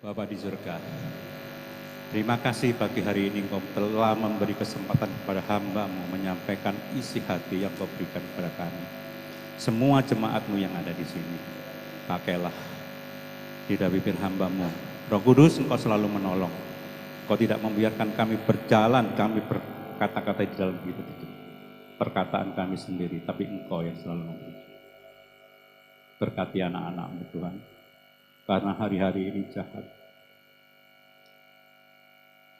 Bapa di surga, terima kasih pagi hari ini Engkau telah memberi kesempatan kepada hamba-Mu menyampaikan isi hati yang Kau berikan kepada kami. Semua jemaat-Mu yang ada di sini, pakailah di dalam bibir hamba-Mu. Roh Kudus, Engkau selalu menolong. Engkau tidak membiarkan kami berjalan, kami berkata-kata di dalam hidup itu. Perkataan kami sendiri, tapi Engkau yang selalu memberi. Berkati anak-anak-Mu Tuhan, karena hari-hari ini jahat.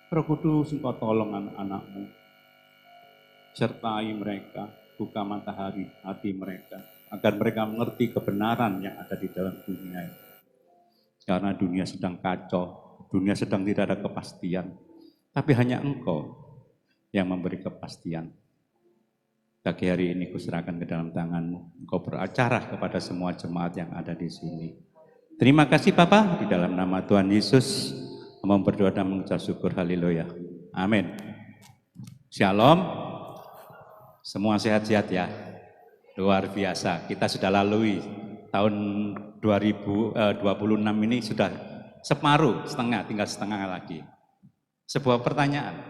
Roh Kudus, Engkau tolong anak-anak-Mu, sertai mereka, buka matahari hati mereka, agar mereka mengerti kebenaran yang ada di dalam dunia ini. Karena dunia sedang kacau, dunia sedang tidak ada kepastian, tapi hanya Engkau yang memberi kepastian. Pagi hari ini kuserahkan ke dalam tangan-Mu, Engkau beracara kepada semua jemaat yang ada di sini. Terima kasih Bapa, di dalam nama Tuhan Yesus, hamba berdoa dan mengucap syukur, haleluya. Amin. Shalom. Semua sehat-sehat ya. Luar biasa. Kita sudah lalui tahun 2026 ini sudah separuh, tinggal setengah lagi. Sebuah pertanyaan.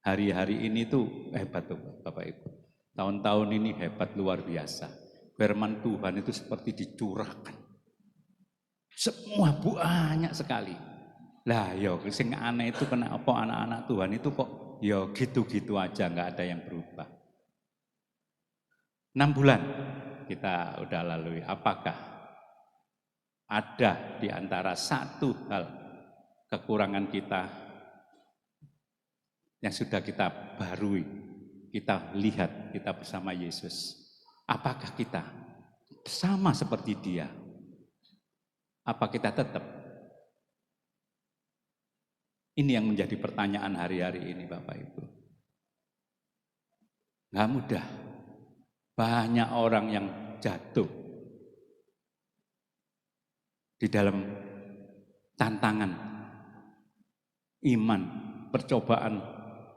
Hari-hari ini tuh hebat tuh Bapak Ibu. Tahun-tahun ini hebat luar biasa. Firman Tuhan itu seperti dicurahkan. Semua banyak sekali. Lah yo sing aneh itu kenapa anak-anak Tuhan itu kok yo gitu-gitu aja, nggak ada yang berubah. 6 bulan kita udah lalui. Apakah ada di antara satu hal kekurangan kita yang sudah kita barui, kita lihat kita bersama Yesus? Apakah kita sama seperti Dia? Apa kita tetap? Ini yang menjadi pertanyaan hari-hari ini Bapak Ibu. Nggak mudah. Banyak orang yang jatuh di dalam tantangan iman, percobaan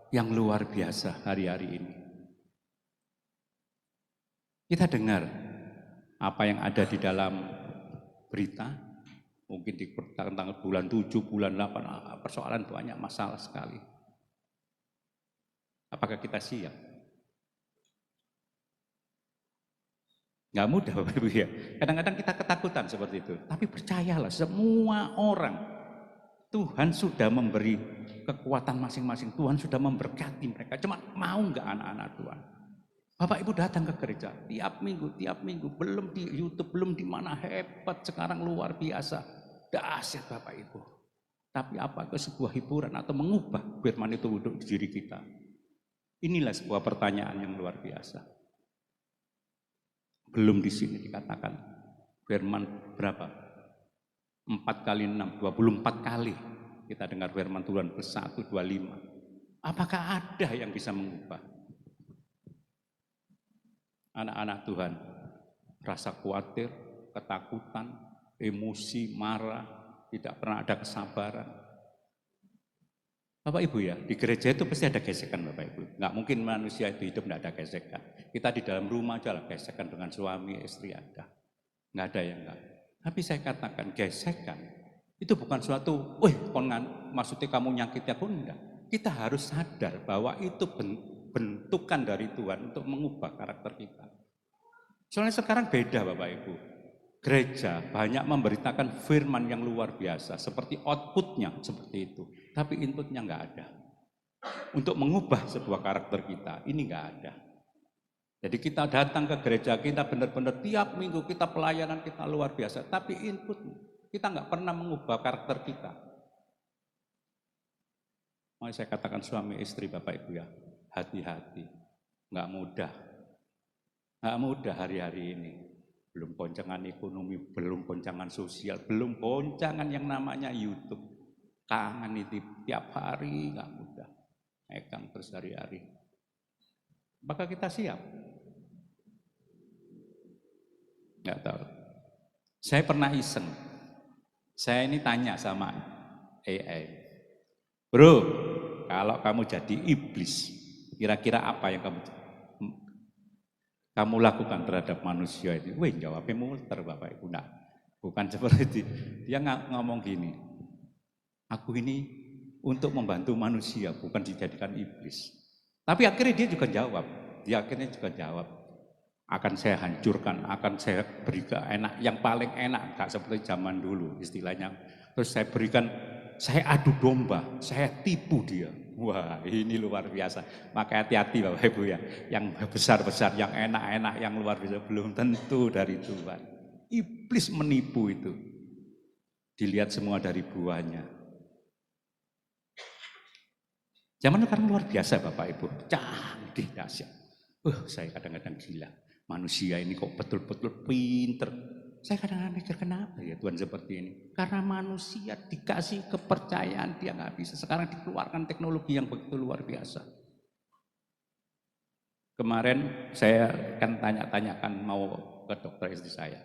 yang luar biasa hari-hari ini. Kita dengar apa yang ada di dalam berita. Mungkin di tentang bulan 7, bulan 8, persoalan banyak masalah sekali. Apakah kita siap? Nggak mudah Bapak Ibu ya. Kadang-kadang kita ketakutan seperti itu. Tapi percayalah, semua orang Tuhan sudah memberi kekuatan masing-masing. Tuhan sudah memberkati mereka. Cuma mau nggak anak-anak Tuhan? Bapak Ibu datang ke gereja tiap minggu, belum di YouTube, belum di mana, hebat sekarang luar biasa. Dahsyat Bapak Ibu. Tapi apakah sebuah hiburan atau mengubah firman itu untuk diri kita? Inilah sebuah pertanyaan yang luar biasa. Belum di sini dikatakan firman berapa? 4 kali 6, 24 kali kita dengar firman Tuhan, 1, 2, 5. Apakah ada yang bisa mengubah? Anak-anak Tuhan rasa khawatir, ketakutan, emosi, marah, tidak pernah ada kesabaran. Bapak Ibu ya, di gereja itu pasti ada gesekan Bapak Ibu. Nggak mungkin manusia itu hidup nggak ada gesekan. Kita di dalam rumah aja lah gesekan dengan suami, istri ada. Nggak ada yang nggak. Tapi saya katakan gesekan itu bukan suatu, maksudnya kamu nyakiti aku, enggak. Kita harus sadar bahwa itu bentukan dari Tuhan untuk mengubah karakter kita. Soalnya sekarang beda Bapak Ibu. Gereja banyak memberitakan firman yang luar biasa, seperti outputnya seperti itu, tapi inputnya nggak ada. Untuk mengubah sebuah karakter kita, ini nggak ada. Jadi kita datang ke gereja, kita benar-benar tiap minggu kita pelayanan kita luar biasa, tapi input kita nggak pernah mengubah karakter kita. Mau saya katakan suami istri Bapak Ibu ya, hati-hati, nggak mudah hari-hari ini. Belum goncangan ekonomi, belum goncangan sosial, belum goncangan yang namanya YouTube. Kangen itu tiap hari nggak mudah. Megang terus hari-hari. Apakah kita siap? Nggak tahu. Saya pernah iseng. Saya ini tanya sama AI. Bro, kalau kamu jadi iblis, kira-kira apa yang kamu lakukan terhadap manusia itu? Jawabnya muter Bapak Ibu. Nah, Bukan seperti itu. Dia ngomong gini, aku ini untuk membantu manusia, bukan dijadikan iblis. Tapi akhirnya dia juga jawab, akan saya hancurkan, akan saya berikan enak, yang paling enak, gak seperti zaman dulu istilahnya. Terus saya berikan, saya adu domba, saya tipu dia. Wah, ini luar biasa. Maka hati-hati Bapak Ibu ya, yang besar-besar, yang enak-enak, yang luar biasa belum tentu dari Tuhan. Iblis menipu itu. Dilihat semua dari buahnya. Zaman sekarang luar biasa Bapak Ibu, canggih dahsyat. Saya kadang-kadang gila. Manusia ini kok betul-betul pinter. Saya kadang-kadang mikir kenapa ya Tuhan seperti ini. Karena manusia dikasih kepercayaan dia nggak bisa. Sekarang dikeluarkan teknologi yang begitu luar biasa. Kemarin saya kan tanya-tanyakan mau ke dokter istri saya.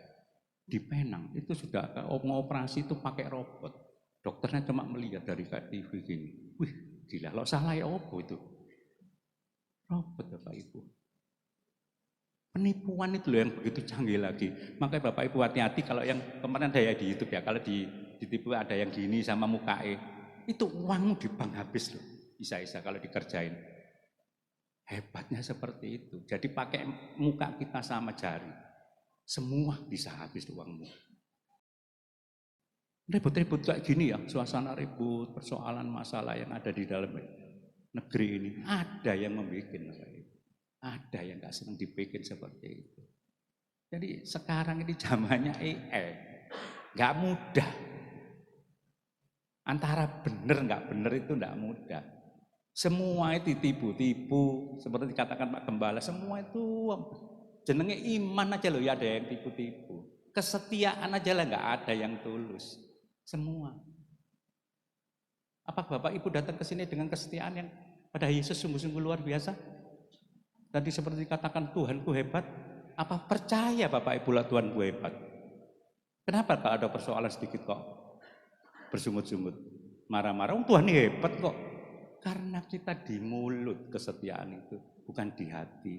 Di Penang itu sudah mau operasi itu pakai robot. Dokternya cuma melihat dari TV gini. Wih gila, lo salah ya apa itu? Robot Bapak Ibu. Penipuan itu loh yang begitu canggih lagi. Makanya Bapak Ibu hati-hati kalau yang kemarin ada ya di YouTube ya, kalau ditipu ada yang gini sama mukae, itu uangmu di bank habis loh. Bisa-bisa kalau dikerjain. Hebatnya seperti itu. Jadi pakai muka kita sama jari. Semua bisa habis uangmu. Ribut-ribut kayak gini ya, suasana ribut, persoalan masalah yang ada di dalam negeri ini. Ada yang membuat. Ada yang gak senang dibikin seperti itu. Jadi sekarang ini zamannya AI, gak mudah. Antara benar gak benar itu gak mudah. Semua itu tipu-tipu, seperti dikatakan Pak Gembala, semua itu jenenge iman aja loh ya ada yang tipu-tipu. Kesetiaan aja lah gak ada yang tulus. Semua. Apa Bapak Ibu datang ke sini dengan kesetiaan yang pada Yesus sungguh-sungguh luar biasa? Tadi seperti dikatakan Tuhanku hebat, apa percaya Bapak Ibu lah Tuhanku hebat? Kenapa kalau ada persoalan sedikit kok bersungut-sungut, marah-marah? Tuhan ini hebat kok. Karena kita di mulut kesetiaan itu, bukan di hati.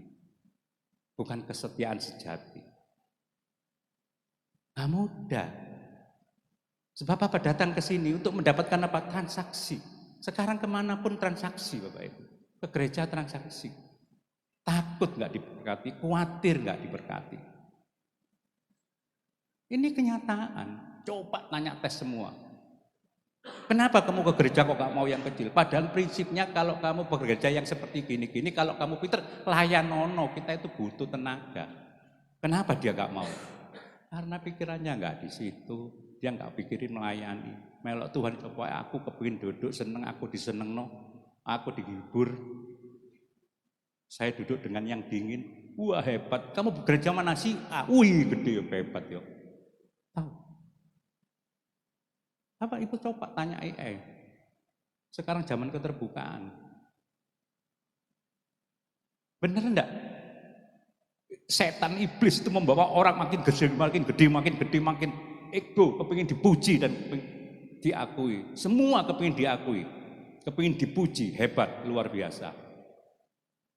Bukan kesetiaan sejati. Gak mudah. Sebab apa datang ke sini untuk mendapatkan apa? Transaksi. Sekarang kemanapun transaksi Bapak Ibu. Ke gereja transaksi. Takut nggak diberkati, khawatir nggak diberkati. Ini kenyataan. Coba tanya tes semua. Kenapa kamu ke gereja kok gak mau yang kecil? Padahal prinsipnya kalau kamu bekerja yang seperti gini-gini, kalau kamu pinter, layanono, kita itu butuh tenaga. Kenapa dia gak mau? Karena pikirannya nggak di situ, dia nggak pikirin melayani. Melok Tuhan coba aku kepingin duduk seneng, aku diseneng no, aku dihibur. Saya duduk dengan yang dingin, wah hebat. Kamu bekerja mana sih? Wih gede ya hebat ya. Tahu? Apa Ibu coba tanya AI. Sekarang zaman keterbukaan. Bener enggak? Setan iblis itu membawa orang makin gede, makin ego, kepingin dipuji dan diakui. Semua kepingin diakui, kepingin dipuji, hebat, luar biasa.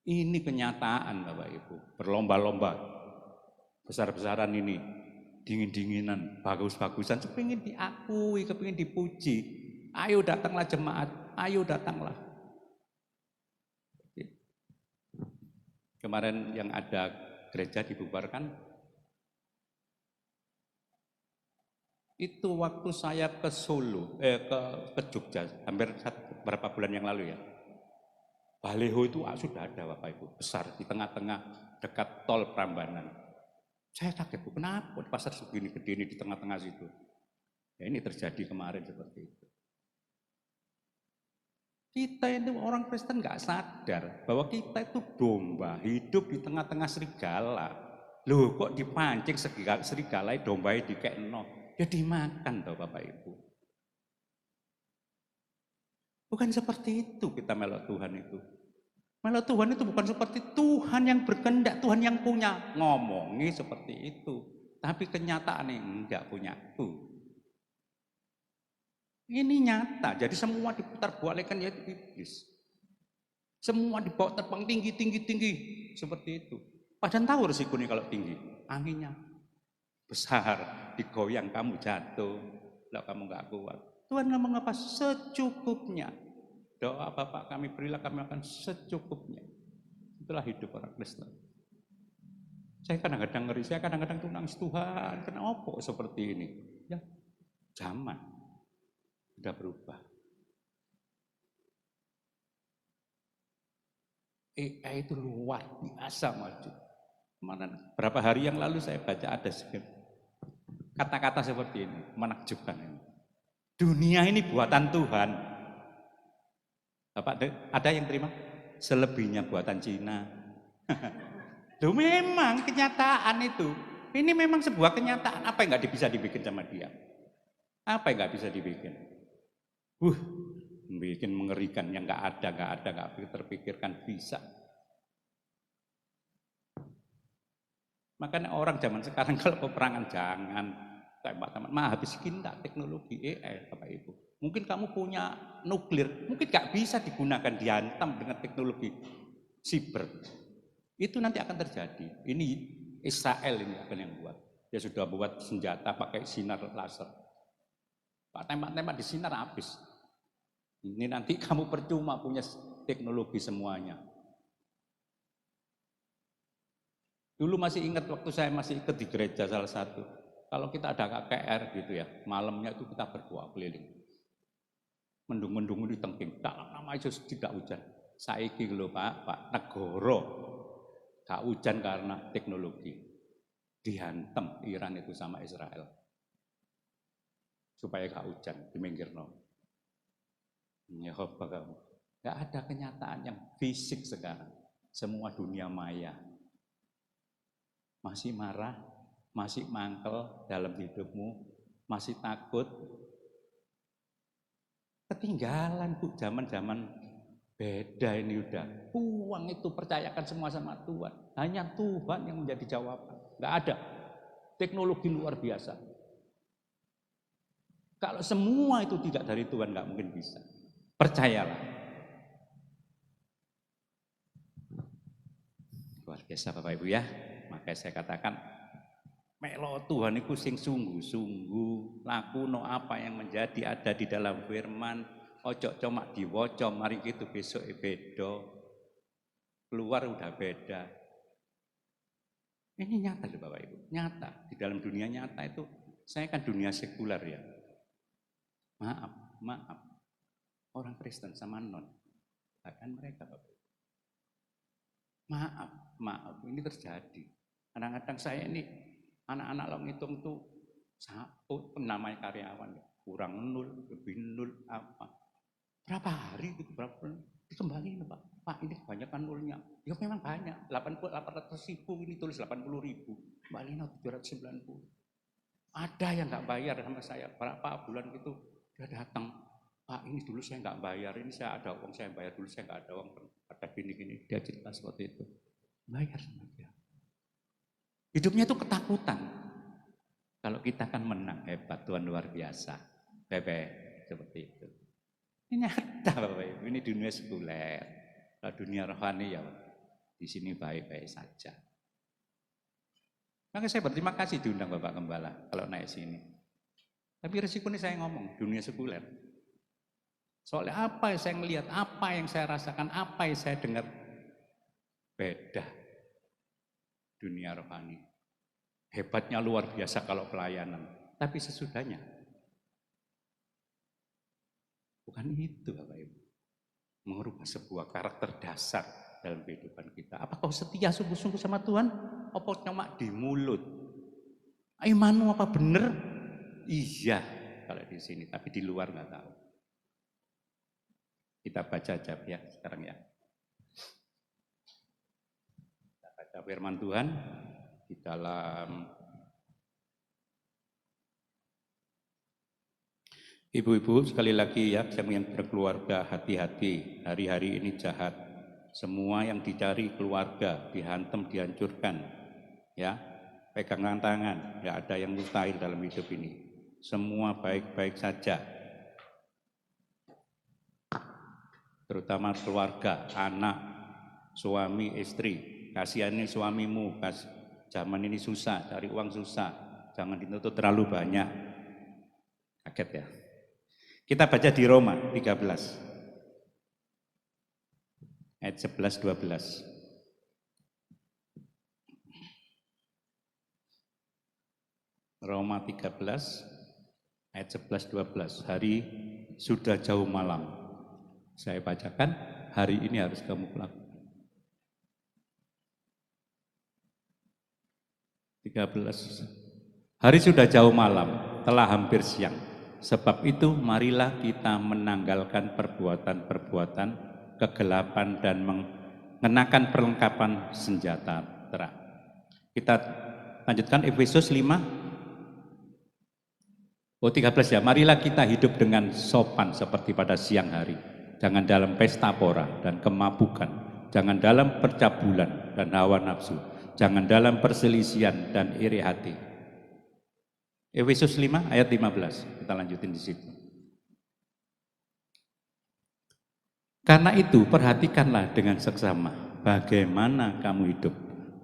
Ini kenyataan Bapak Ibu, berlomba-lomba, besar-besaran ini, dingin-dinginan, bagus-bagusan, kepingin diakui, kepingin dipuji. Ayo datanglah jemaat, ayo datanglah. Kemarin yang ada gereja dibubarkan, itu waktu saya ke Solo, ke Jogja, hampir beberapa bulan yang lalu ya. Baleho itu sudah ada Bapak Ibu, besar di tengah-tengah dekat tol Prambanan. Saya kaget, Bu, kenapa di pasar segini gede ini di tengah-tengah situ? Ya ini terjadi kemarin seperti itu. Kita itu orang Kristen nggak sadar bahwa kita itu domba hidup di tengah-tengah serigala. Loh kok dipancing serigala domba dikekno? Ya dimakan toh Bapak Ibu. Bukan seperti itu kita melok Tuhan itu. Melok Tuhan itu bukan seperti Tuhan yang berkehendak, Tuhan yang punya. Ngomongi seperti itu. Tapi kenyataannya enggak punya aku. Ini nyata, jadi semua diputar balikkan yaitu iblis. Semua dibawa terbang tinggi, seperti itu. Padahal tahu resikonya kalau tinggi, anginnya besar, digoyang kamu jatuh, lah kamu nggak kuat. Tuhan ngomong apa? Secukupnya. Doa Bapak kami berilah kami akan secukupnya. Itulah hidup orang Kristen. Saya kadang-kadang ngeri, saya kadang-kadang tuh nangis, Tuhan, kenapa seperti ini? Ya, zaman sudah berubah. AI itu luar biasa maju. Kemarin, berapa hari yang lalu saya baca ada kata-kata seperti ini, menakjubkan ini. Dunia ini buatan Tuhan. Bapak ada yang terima? Selebihnya buatan Cina. Loh memang kenyataan itu. Ini memang sebuah kenyataan. Apa yang nggak bisa dibikin sama dia? Apa yang nggak bisa dibikin? Bikin mengerikan yang nggak terpikirkan bisa. Makanya orang zaman sekarang kalau peperangan jangan tembak-tembak, habis kita teknologi AI Bapak Ibu. Mungkin kamu punya nuklir, mungkin nggak bisa digunakan dihantam dengan teknologi siber. Itu nanti akan terjadi. Ini Israel ini akan yang buat. Dia sudah buat senjata pakai sinar laser. Pak tembak-tembak di sinar habis. Ini nanti kamu percuma punya teknologi semuanya. Dulu masih ingat waktu saya masih ikut di gereja salah satu. Kalau kita ada KKR gitu ya, malamnya itu kita berdoa keliling. Mendung-mendung di tengking, dalam nama Yesus tidak hujan. Saiki lho Pak negara gak hujan karena teknologi. Dihantam Iran itu sama Israel. Supaya gak hujan, diminggirno. Ya kamu. Gak ada kenyataan yang fisik sekarang. Semua dunia maya. Masih marah, masih mangkel dalam hidupmu, masih takut. Ketinggalan Bu, zaman-zaman beda ini udah. Uang itu percayakan semua sama Tuhan. Hanya Tuhan yang menjadi jawaban. Nggak ada. Teknologi luar biasa. Kalau semua itu tidak dari Tuhan nggak mungkin bisa. Percayalah. Luar biasa Bapak Ibu ya. Makanya saya katakan melo Tuhan itu sing sungguh-sungguh lakuno apa yang menjadi ada di dalam firman. Ojo cuma diwoco mari gitu besok beda. Keluar udah beda. Ini nyata loh Bapak Ibu, nyata. Di dalam dunia nyata itu, saya kan dunia sekuler ya. Maaf. Orang Kristen sama non, bahkan mereka Bapak Ibu. Maaf, ini terjadi. Kadang-kadang saya ini, anak-anak lo ngitung tuh, namanya karyawan, kurang nul, lebih nul, apa. Berapa hari gitu, dikembaliin Pak, ini kebanyakan nulnya. Ya memang banyak, 800.000 ini tulis 80.000, kembaliin 790. Ada yang nggak bayar sama saya, berapa bulan gitu, dia datang, Pak ini dulu saya nggak bayar, ini saya ada uang saya bayar dulu, saya nggak ada uang, ada gini-gini, dia cerita seperti itu. Bayar sama dia. Hidupnya itu ketakutan. Kalau kita kan menang, hebat, Tuhan luar biasa. Seperti itu. Ini nyata Bapak Ibu, ini dunia sekuler. Kalau dunia rohani ya di sini baik-baik saja. Maka saya berterima kasih diundang Bapak Gembala kalau naik sini. Tapi resiko ini saya ngomong, dunia sekuler. Soalnya apa yang saya melihat, apa yang saya rasakan, apa yang saya dengar, beda. Dunia rohani. Hebatnya luar biasa kalau pelayanan. Tapi sesudahnya. Bukan itu Bapak Ibu. Mengubah sebuah karakter dasar dalam kehidupan kita. Apa kau setia sungguh-sungguh sama Tuhan? Apa cuma di mulut? Imanmu apa benar? Iya kalau di sini, tapi di luar nggak tahu. Kita baca aja ya sekarang ya. Kita baca firman Tuhan di dalam Ibu-ibu sekali lagi ya, saya yang berkeluarga hati-hati, hari-hari ini jahat. Semua yang dicari keluarga, dihantam, dihancurkan. Ya, pegangan tangan, nggak ada yang mustahil dalam hidup ini. Semua baik-baik saja. Terutama keluarga, anak, suami, istri. Kasihani suamimu, zaman ini susah, cari uang susah. Jangan dituntut terlalu banyak. Kaget ya. Kita baca di Roma 13. Ayat 11-12. Roma 13 ayat 11-12. Hari sudah jauh malam. Saya bacakan, hari ini harus kamu lakukan. 13. Hari sudah jauh malam, telah hampir siang. Sebab itu marilah kita menanggalkan perbuatan-perbuatan kegelapan dan mengenakan perlengkapan senjata terang. Kita lanjutkan Efesus 5. 13 ya, marilah kita hidup dengan sopan seperti pada siang hari. Jangan dalam pesta pora dan kemabukan. Jangan dalam percabulan dan hawa nafsu. Jangan dalam perselisihan dan iri hati. Efesus 5 ayat 15, kita lanjutin di situ. Karena itu perhatikanlah dengan seksama bagaimana kamu hidup.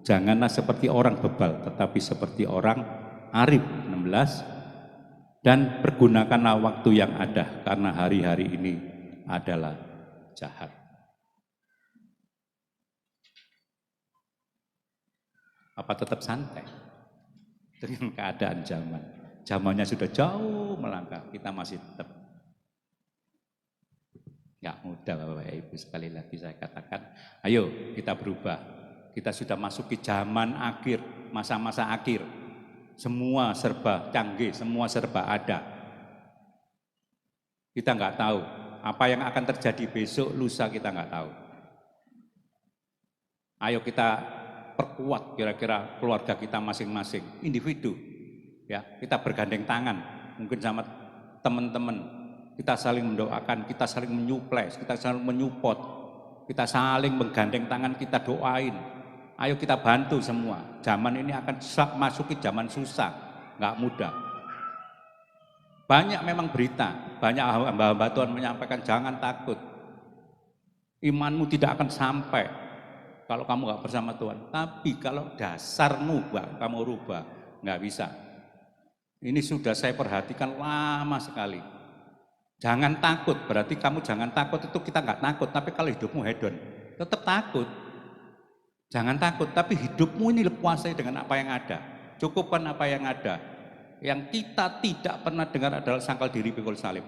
Janganlah seperti orang bebal, tetapi seperti orang arif. 16. Dan pergunakanlah waktu yang ada, karena hari-hari ini adalah jahat. Apa tetap santai dengan keadaan zaman? Zamannya sudah jauh melangkah, kita masih tetap nggak mudah. Bapak Ibu, sekali lagi saya katakan, ayo kita berubah. Kita sudah masuki zaman akhir, masa-masa akhir. Semua serba canggih, semua serba ada. Kita nggak tahu apa yang akan terjadi besok, lusa kita nggak tahu. Ayo kita perkuat kira-kira keluarga kita masing-masing, individu. Ya, kita bergandeng tangan, mungkin sama teman-teman. Kita saling mendoakan, kita saling menyuplai, kita saling menyupport, kita saling menggandeng tangan, kita doain. Ayo kita bantu semua. Zaman ini akan masuki zaman susah, nggak mudah. Banyak memang berita, banyak hamba-hamba Tuhan menyampaikan jangan takut. Imanmu tidak akan sampai kalau kamu nggak bersama Tuhan. Tapi kalau dasarmu kamu rubah, nggak bisa. Ini sudah saya perhatikan lama sekali. Jangan takut, berarti kamu jangan takut itu kita nggak takut. Tapi kalau hidupmu hedon, tetap takut. Jangan takut, tapi hidupmu ini kuasai dengan apa yang ada. Cukupkan apa yang ada. Yang kita tidak pernah dengar adalah sangkal diri pikul salib.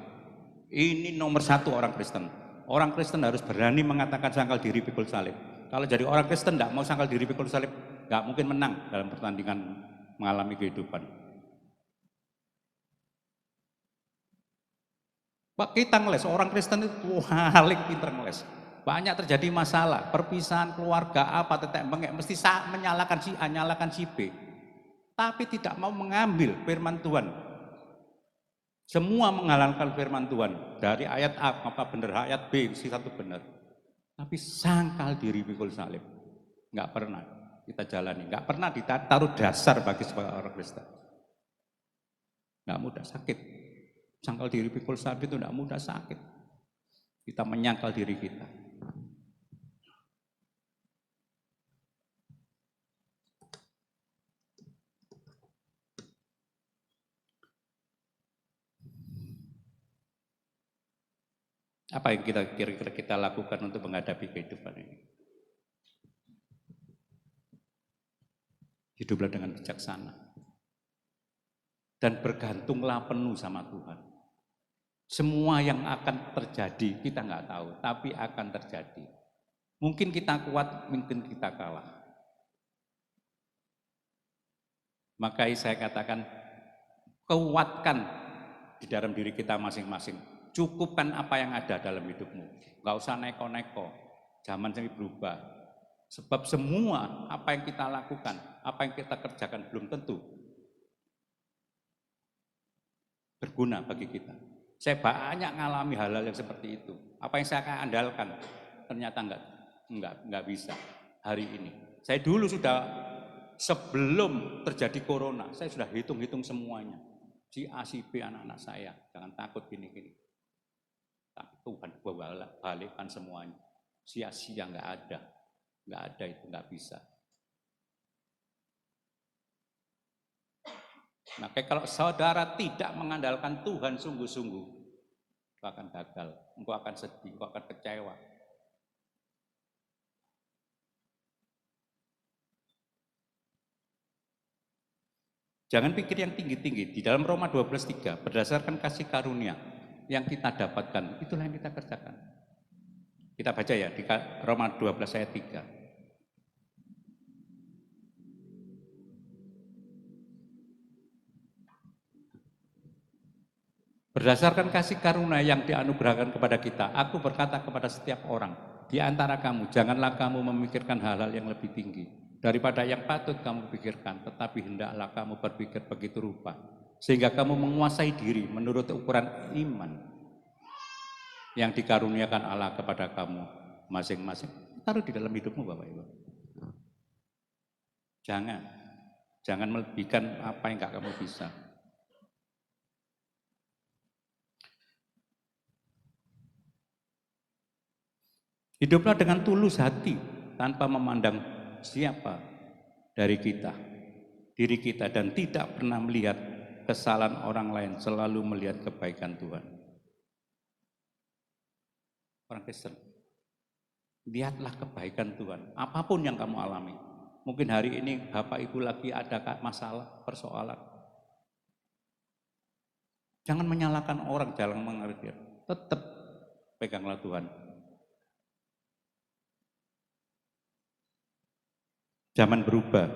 Ini nomor satu orang Kristen. Orang Kristen harus berani mengatakan sangkal diri pikul salib. Kalau jadi orang Kristen tidak mau sangkal diri pikul salib, nggak mungkin menang dalam pertandingan mengalami kehidupan. Pak, kita ngeles, orang Kristen itu paling pintar ngeles. Banyak terjadi masalah, perpisahan keluarga, apa tetek bengek, mesti menyalahkan si A, nyalakan si B. Tapi tidak mau mengambil firman Tuhan. Semua menghalalkan firman Tuhan. Dari ayat A, apa benar, ayat B, si satu benar. Tapi sangkal diri pikul salib. Nggak pernah kita jalani, nggak pernah ditaruh dasar bagi sebagai orang Kristen. Nggak mudah, sakit. Sangkal diri pikul salib itu nggak mudah, sakit. Kita menyangkal diri kita. Apa yang kita kira-kira kita lakukan untuk menghadapi kehidupan ini? Hiduplah dengan bijaksana. Dan bergantunglah penuh sama Tuhan. Semua yang akan terjadi kita nggak tahu, tapi akan terjadi. Mungkin kita kuat, mungkin kita kalah. Maka saya katakan, kuatkan di dalam diri kita masing-masing. Cukupkan apa yang ada dalam hidupmu. Nggak usah neko-neko. Zaman ini berubah. Sebab semua apa yang kita lakukan, apa yang kita kerjakan belum tentu berguna bagi kita. Saya banyak ngalami hal-hal yang seperti itu. Apa yang saya akan andalkan ternyata enggak bisa hari ini. Saya dulu sudah sebelum terjadi corona, saya sudah hitung-hitung semuanya. Si A, si B, anak-anak saya, jangan takut gini-gini. Tapi Tuhan balikkan semuanya. Sia-sia nggak ada itu nggak bisa. Maka kalau saudara tidak mengandalkan Tuhan sungguh-sungguh, engkau akan gagal, engkau akan sedih, engkau akan kecewa. Jangan pikir yang tinggi-tinggi. Di dalam Roma 12:3, berdasarkan kasih karunia yang kita dapatkan, itulah yang kita kerjakan. Kita baca ya di Roma 12 ayat 3. Berdasarkan kasih karunia yang dianugerahkan kepada kita, aku berkata kepada setiap orang di antara kamu, janganlah kamu memikirkan hal-hal yang lebih tinggi daripada yang patut kamu pikirkan, tetapi hendaklah kamu berpikir begitu rupa, sehingga kamu menguasai diri menurut ukuran iman yang dikaruniakan Allah kepada kamu masing-masing. Taruh di dalam hidupmu, Bapak Ibu. Jangan melebihkan apa yang enggak kamu bisa. Hiduplah dengan tulus hati tanpa memandang siapa dari kita, diri kita, dan tidak pernah melihat kesalahan orang lain, selalu melihat kebaikan Tuhan. Orang Kristen, lihatlah kebaikan Tuhan, apapun yang kamu alami. Mungkin hari ini Bapak Ibu lagi ada masalah, persoalan. Jangan menyalahkan orang, jangan mengerti. Tetap peganglah Tuhan. Zaman berubah.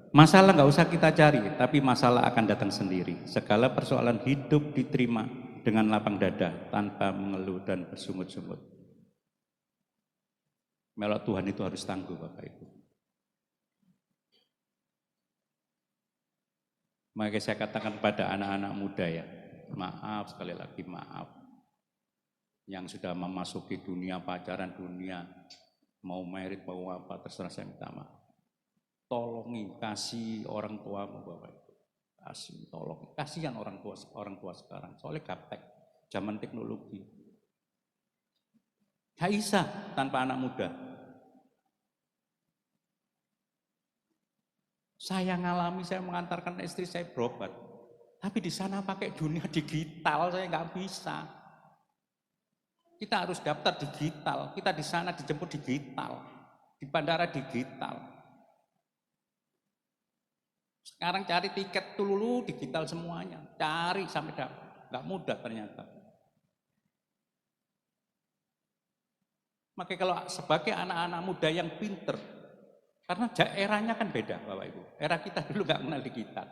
Masalah nggak usah kita cari, tapi masalah akan datang sendiri. Segala persoalan hidup diterima dengan lapang dada, tanpa mengeluh dan bersungut-sungut. Melok Tuhan itu harus tangguh, Bapak Ibu. Maka saya katakan pada anak-anak muda ya, maaf sekali lagi, maaf. Yang sudah memasuki dunia pacaran, dunia mau merit, mau apa, terserah, saya minta maaf. Tolongi, kasih orang tuamu, Bapak Ibu. Kasih, tolong. Kasihan orang tua sekarang. Soalnya gaptek, zaman teknologi. Gak bisa tanpa anak muda. Saya ngalami, saya mengantarkan istri saya berobat. Tapi di sana pakai dunia digital, saya nggak bisa. Kita harus daftar digital. Kita di sana dijemput digital, di bandara digital. Sekarang cari tiket dulu digital semuanya, cari sampai dapat, nggak mudah ternyata. Makanya kalau sebagai anak-anak muda yang pinter, karena eranya kan beda, Bapak Ibu. Era kita dulu nggak kenal digital.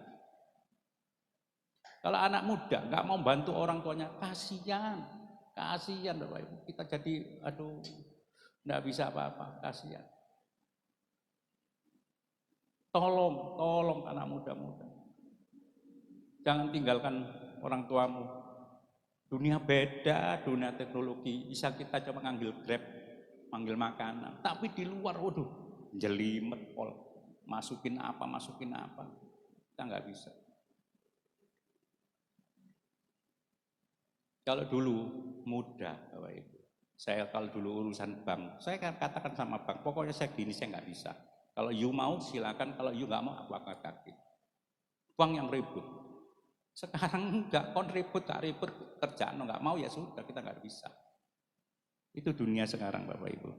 Kalau anak muda nggak mau bantu orang tuanya, kasihan Bapak Ibu. Kita jadi, aduh, nggak bisa apa-apa, kasihan. Tolong anak muda-muda. Jangan tinggalkan orang tuamu. Dunia beda, dunia teknologi. Bisa kita coba ngambil Grab, manggil makanan. Tapi di luar, waduh, jelimet pol. Masukin apa. Kita nggak bisa. Kalau dulu muda, Bapak Ibu. Saya kalau dulu urusan bank, saya kan katakan sama bank, pokoknya saya gini, saya nggak bisa. Kalau you mau silakan, kalau you nggak mau aku angkat kaki. Uang yang ribut. Sekarang enggak, kon ribut, gak ribut, kerjaan nggak mau ya sudah, kita nggak bisa. Itu dunia sekarang, Bapak Ibu.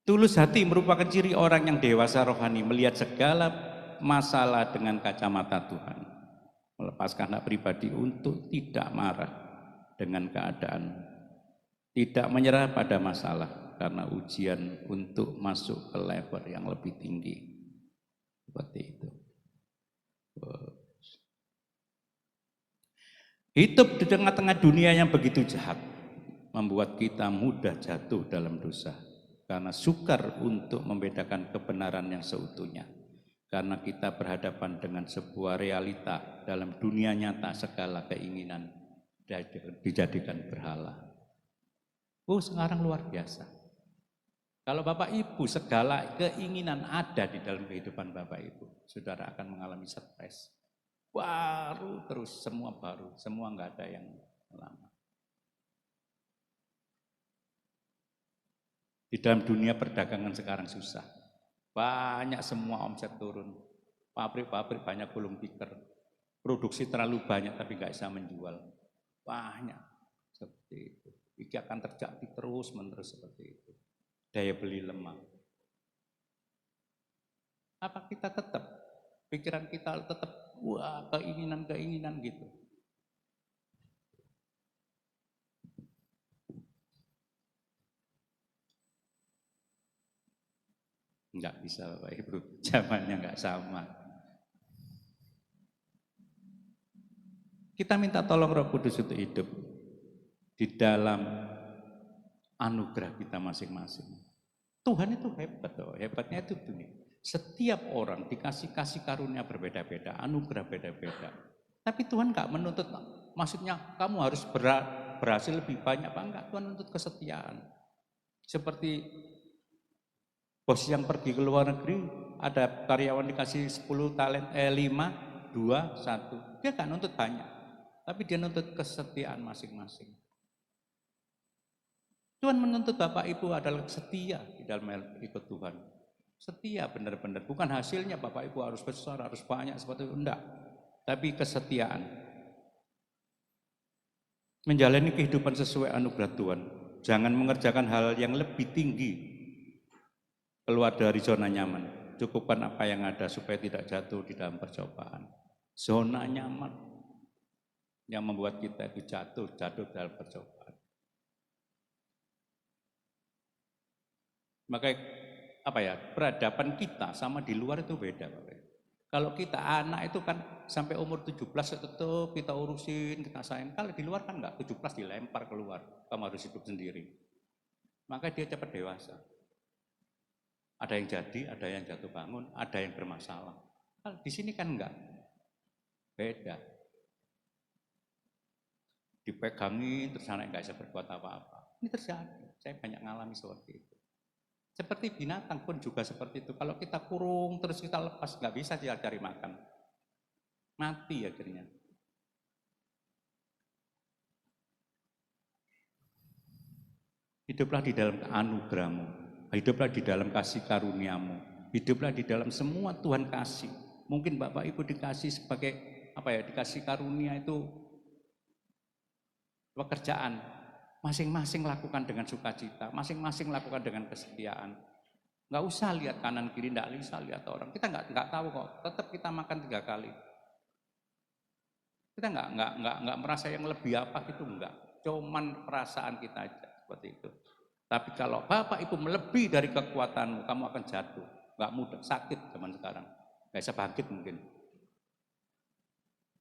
Tulus hati merupakan ciri orang yang dewasa rohani, melihat segala masalah dengan kacamata Tuhan. Melepaskan hak pribadi untuk tidak marah dengan keadaan, tidak menyerah pada masalah karena ujian untuk masuk ke level yang lebih tinggi. Seperti itu. Hidup di tengah-tengah dunia yang begitu jahat membuat kita mudah jatuh dalam dosa karena sukar untuk membedakan kebenaran yang seutuhnya. Karena kita berhadapan dengan sebuah realita dalam dunia nyata, segala keinginan dijadikan berhala. Sekarang luar biasa. Kalau Bapak Ibu segala keinginan ada di dalam kehidupan Bapak Ibu, saudara akan mengalami stres. Baru terus, semua baru, semua nggak ada yang lama. Di dalam dunia perdagangan sekarang susah. Banyak semua omset turun. Pabrik-pabrik banyak gulung tikar. Produksi terlalu banyak tapi nggak bisa menjual. Banyak seperti itu. Ini akan terjadi terus-menerus seperti itu. Daya beli lemah. Apa kita tetap, pikiran kita tetap, wah keinginan-keinginan gitu. Enggak bisa Bapak Ibu, zamannya enggak sama. Kita minta tolong Roh Kudus untuk hidup di dalam anugerah kita masing-masing. Tuhan itu hebat, hebatnya itu dunia. Setiap orang dikasih kasih karunia berbeda-beda, anugerah beda-beda. Tapi Tuhan enggak menuntut, maksudnya kamu harus berhasil lebih banyak apa enggak. Tuhan menuntut kesetiaan. Seperti bos yang pergi ke luar negeri, ada karyawan dikasih 10 talent, 5, 2, 1. Dia enggak nuntut banyak, tapi dia nuntut kesetiaan masing-masing. Tuhan menuntut Bapak Ibu adalah setia di dalam ikut Tuhan. Setia benar-benar, bukan hasilnya Bapak Ibu harus besar, harus banyak seperti itu, enggak. Tapi kesetiaan. Menjalani kehidupan sesuai anugerah Tuhan. Jangan mengerjakan hal yang lebih tinggi, keluar dari zona nyaman. Cukupkan apa yang ada supaya tidak jatuh di dalam percobaan. Zona nyaman yang membuat kita itu jatuh dalam percobaan. Maka peradaban kita sama di luar itu beda. Kalau kita anak itu kan sampai umur 17 tetap kita urusin, kita sayang. Kalau di luar kan enggak, 17 dilempar keluar, kamu harus hidup sendiri. Maka dia cepat dewasa. Ada yang jadi, ada yang jatuh bangun, ada yang bermasalah. Kalau di sini kan enggak, beda. Dipegangin terus anak enggak bisa berbuat apa-apa. Ini terjadi, saya banyak ngalami seperti itu. Seperti binatang pun juga seperti itu. Kalau kita kurung terus kita lepas, nggak bisa dia cari makan. Mati akhirnya. Hiduplah di dalam anugerah-Mu. Hiduplah di dalam kasih karunia-Mu. Hiduplah di dalam semua Tuhan kasih. Mungkin Bapak Ibu dikasih sebagai dikasih karunia itu pekerjaan. Masing-masing lakukan dengan sukacita, masing-masing lakukan dengan kesetiaan. Nggak usah lihat kanan kiri, nggak bisa lihat orang. Kita nggak tahu kok. Tetap kita makan 3 kali. Kita nggak merasa yang lebih apa gitu, enggak. Cuman perasaan kita aja seperti itu. Tapi kalau Bapak Ibu melebihi dari kekuatanmu, kamu akan jatuh. Nggak mudah, sakit zaman sekarang. Nggak bisa bangkit mungkin.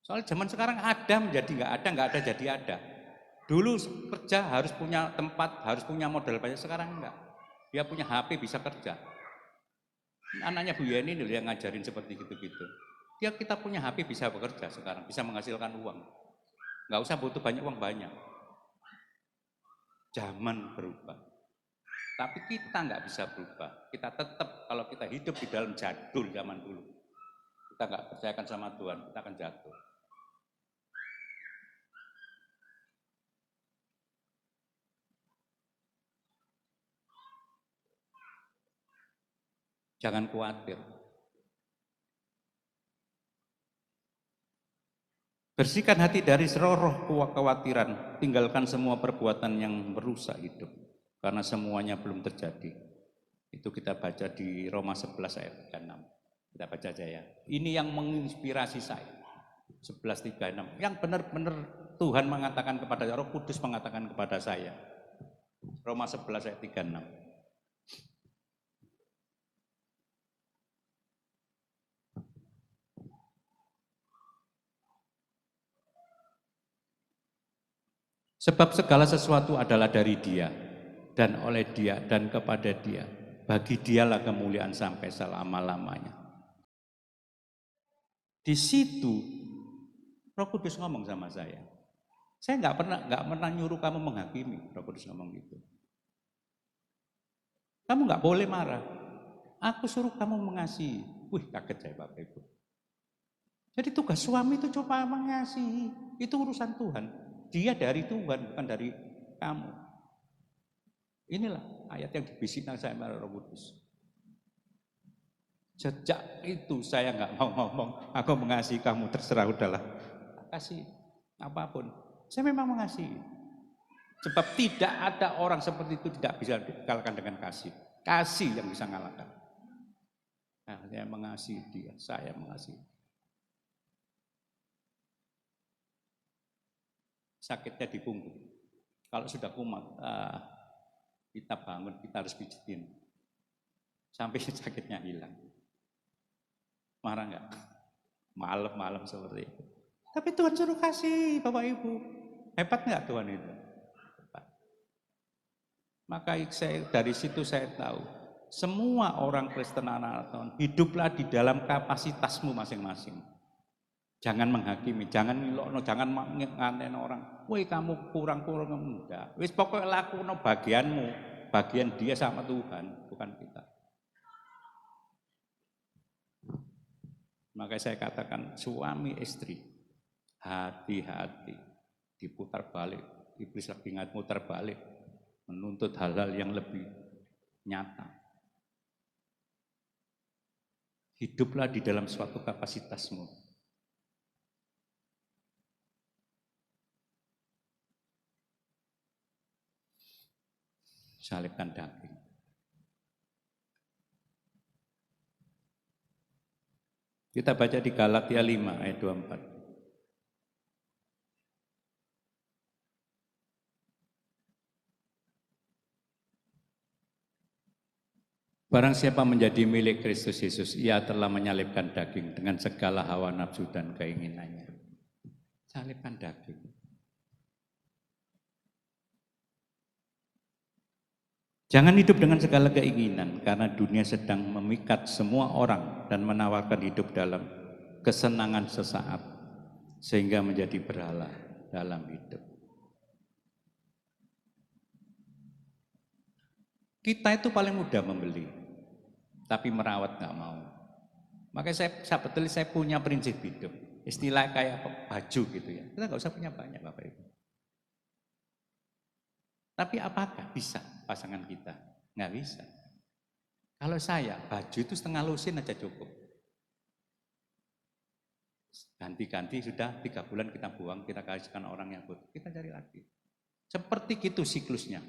Soalnya zaman sekarang ada menjadi nggak ada jadi ada. Dulu kerja harus punya tempat, harus punya modal banyak, sekarang enggak. Dia punya HP bisa kerja. Anaknya Bu Yeni ini yang ngajarin seperti gitu-gitu. Kita punya HP bisa bekerja sekarang, bisa menghasilkan uang. Enggak usah butuh banyak uang banyak. Zaman berubah. Tapi kita enggak bisa berubah. Kita tetap kalau kita hidup di dalam jadul zaman dulu. Kita enggak percayakan sama Tuhan, kita akan jatuh. Jangan khawatir. Bersihkan hati dari seluruh kekhawatiran, tinggalkan semua perbuatan yang merusak hidup, karena semuanya belum terjadi. Itu kita baca di Roma 11 ayat 36. Kita baca aja ya. Ini yang menginspirasi saya. 11:36. Yang benar-benar Tuhan mengatakan kepada Roh Kudus mengatakan kepada saya. Roma 11 ayat 36. Sebab segala sesuatu adalah dari Dia, dan oleh Dia, dan kepada Dia. Bagi Dialah kemuliaan sampai selama-lamanya. Di situ Roh Kudus ngomong sama saya. Saya nggak pernah nyuruh kamu menghakimi. Roh Kudus ngomong gitu. Kamu nggak boleh marah. Aku suruh kamu mengasihi. Wih, kaget saya Bapak Ibu. Jadi tugas suami itu coba mengasihi. Itu urusan Tuhan. Dia dari Tuhan, bukan dari kamu. Inilah ayat yang dibisikkan saya oleh Roh Kudus. Sejak itu saya nggak mau ngomong, aku mengasihi kamu, terserah udahlah. Kasih apapun. Saya memang mengasihi. Sebab tidak ada orang seperti itu tidak bisa dikalahkan dengan kasih. Kasih yang bisa mengalahkan. Nah, saya mengasihi dia, saya mengasihi. Sakitnya di punggung. Kalau sudah kumat, kita bangun, kita harus pijitin. Sampai sakitnya hilang. Marah nggak? Malam-malam seperti itu. Tapi Tuhan suruh kasih, Bapak Ibu. Hebat nggak Tuhan itu? Hebat. Maka dari situ saya tahu, semua orang Kristen anak Tuhan, hiduplah di dalam kapasitasmu masing-masing. Jangan menghakimi, jangan nilokno, jangan nganten orang. Woi kamu kurang-kurang, enggak. Wis pokoknya lakuno bagianmu, bagian dia sama Tuhan, bukan kita. Maka saya katakan suami istri, hati-hati, diputar balik, iblis lagi muter balik, menuntut hal-hal yang lebih nyata. Hiduplah di dalam suatu kapasitasmu. Salibkan daging. Kita baca di Galatia 5 ayat 24. Barang siapa menjadi milik Kristus Yesus, ia telah menyalibkan daging dengan segala hawa nafsu dan keinginannya. Salibkan daging. Jangan hidup dengan segala keinginan, karena dunia sedang memikat semua orang dan menawarkan hidup dalam kesenangan sesaat, sehingga menjadi berhala dalam hidup. Kita itu paling mudah membeli, tapi merawat nggak mau. Makanya saya punya prinsip hidup, istilah kayak baju gitu ya. Kita nggak usah punya banyak Bapak Ibu. Tapi apakah bisa pasangan kita? Nggak bisa. Kalau saya, baju itu setengah lusin aja cukup. Ganti-ganti sudah 3 bulan kita buang, kita kasihkan orang yang butuh, kita cari lagi. Seperti itu siklusnya.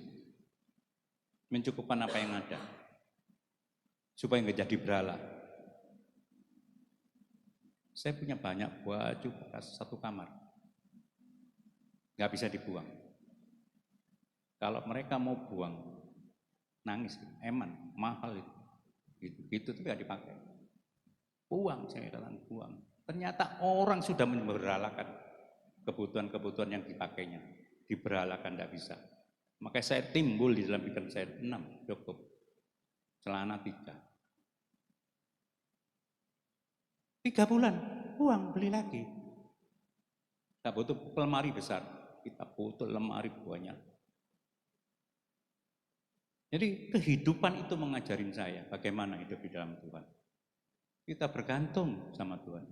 Mencukupkan apa yang ada. Supaya nggak jadi berhala. Saya punya banyak baju bekas 1 kamar. Nggak bisa dibuang. Kalau mereka mau buang, nangis, eman, mahal itu. Gitu tuh nggak dipakai. Buang, saya katakan buang. Ternyata orang sudah memberhalakan kebutuhan-kebutuhan yang dipakainya. Diberhalakan tidak bisa. Makanya saya timbul di dalam pikiran saya 6, cukup. Celana 3. 3 bulan, buang, beli lagi. Kita butuh lemari besar, kita butuh lemari banyak. Jadi kehidupan itu mengajarin saya bagaimana hidup di dalam Tuhan. Kita bergantung sama Tuhan.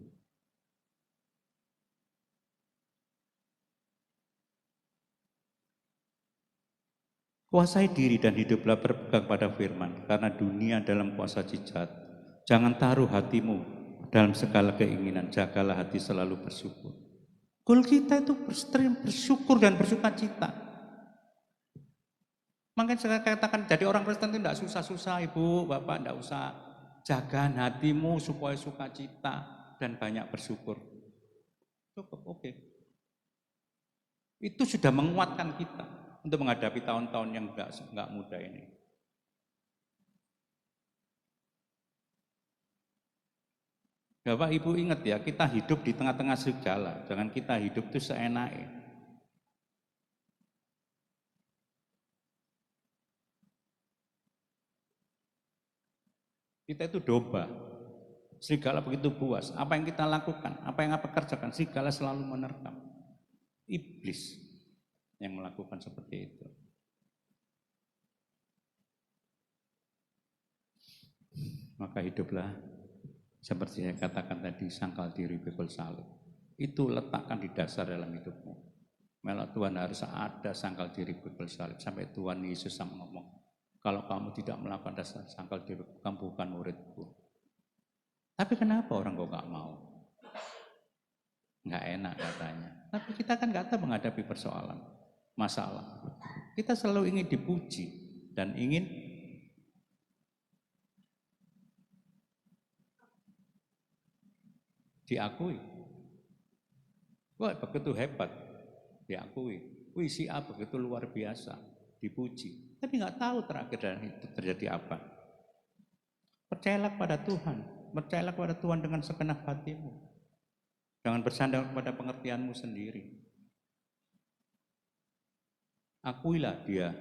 Kuasai diri dan hiduplah berpegang pada firman, karena dunia dalam kuasa jejat. Jangan taruh hatimu dalam segala keinginan, jagalah hati selalu bersyukur. Goal kita itu bersyukur dan bersuka cita. Makanya saya katakan jadi orang Kristen itu tidak susah-susah, Ibu, Bapak, tidak usah. Jaga hatimu supaya sukacita dan banyak bersyukur. Cukup, oke. Itu sudah menguatkan kita untuk menghadapi tahun-tahun yang enggak mudah ini. Bapak Ibu ingat ya, kita hidup di tengah-tengah segala, jangan kita hidup itu seenaknya. Kita itu domba. Serigala begitu puas. Apa yang kita lakukan, apa yang kita kerjakan, serigala selalu menerkam. Iblis yang melakukan seperti itu. Maka hiduplah seperti saya katakan tadi, sangkal diri pikul salib. Itu letakkan di dasar dalam hidupmu. Malah Tuhan harus ada sangkal diri pikul salib. Sampai Tuhan Yesus sama ngomong, kalau kamu tidak melakukan dasar sangkal diri, kamu bukan muridku. Tapi kenapa orang kok nggak mau? Nggak enak katanya. Tapi kita kan nggak tahu menghadapi persoalan, masalah. Kita selalu ingin dipuji dan ingin diakui. Wah, begitu hebat, diakui. Wih, si A begitu luar biasa, dipuji. Tapi nggak tahu terakhir dari itu terjadi apa. Percayalah pada Tuhan, percayalah kepada Tuhan dengan segenap hatimu. Jangan bersandar pada pengertianmu sendiri. Akuilah Dia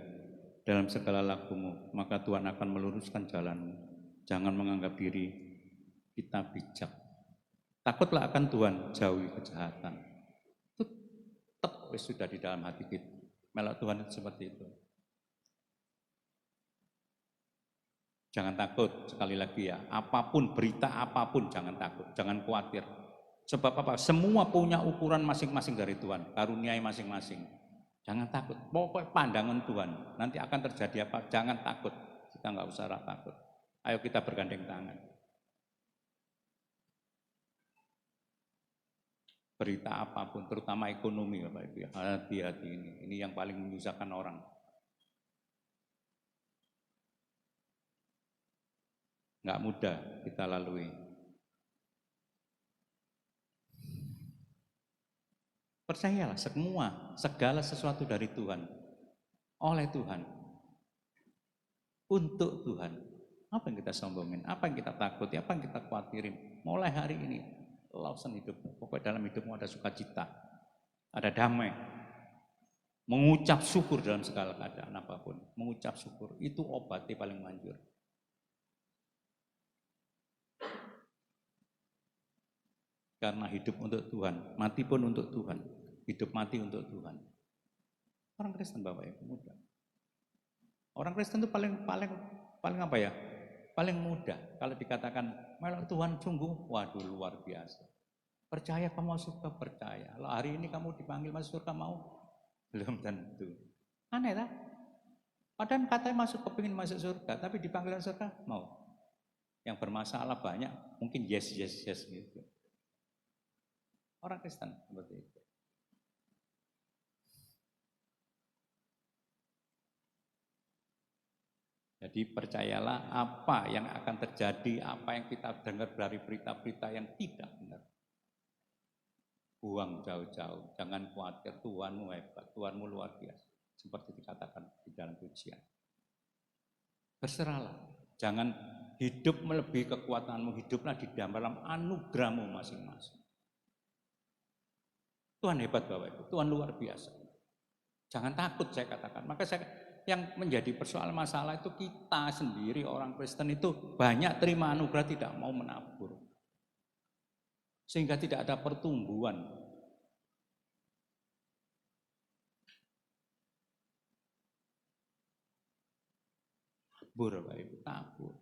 dalam segala lakumu, maka Tuhan akan meluruskan jalanmu. Jangan menganggap diri kita bijak. Takutlah akan Tuhan, jauhi kejahatan. Itu tetap sudah di dalam hati kita. Melak Tuhan itu seperti itu. Jangan takut, sekali lagi ya, apapun, berita apapun jangan takut, jangan khawatir. Sebab apa? Semua punya ukuran masing-masing dari Tuhan, karuniai masing-masing. Jangan takut, pokoknya pandangan Tuhan, nanti akan terjadi apa? Jangan takut, kita nggak usah takut. Ayo kita bergandeng tangan. Berita apapun, terutama ekonomi, Bapak Ibu, hati-hati ini yang paling menyusahkan orang. Nggak mudah kita lalui. Percayalah segala sesuatu dari Tuhan, oleh Tuhan, untuk Tuhan. Apa yang kita sombongin, apa yang kita takuti, apa yang kita khawatirin. Mulai hari ini, lausan hidupmu. Pokoknya dalam hidupmu ada sukacita, ada damai. Mengucap syukur dalam segala keadaan apapun. Mengucap syukur, itu obatnya paling manjur. Karena hidup untuk Tuhan, mati pun untuk Tuhan, hidup mati untuk Tuhan. Orang Kristen Bapak Ibu mudah. Orang Kristen itu paling apa ya? Paling mudah kalau dikatakan melok Tuhan sungguh, waduh luar biasa. Percaya kamu masuk surga, percaya. Kalau hari ini kamu dipanggil masuk surga mau? Belum tentu. Aneh tak? Padahal katanya kepingin masuk surga, tapi dipanggil masuk surga mau. Yang bermasalah banyak, mungkin yes gitu. Orang Kristen seperti itu. Jadi percayalah apa yang akan terjadi, apa yang kita dengar dari berita-berita yang tidak benar. Buang jauh-jauh, jangan khawatir, Tuhanmu hebat, Tuhanmu luar biasa. Seperti dikatakan di dalam pujian. Berserahlah, jangan hidup melebihi kekuatanmu, hiduplah di dalam anugerahmu masing-masing. Tuhan hebat Bapak Ibu, Tuhan luar biasa. Jangan takut saya katakan. Maka yang menjadi persoalan masalah itu kita sendiri orang Kristen itu banyak terima anugerah tidak mau menabur. Sehingga tidak ada pertumbuhan. Tabur Bapak Ibu, tabur.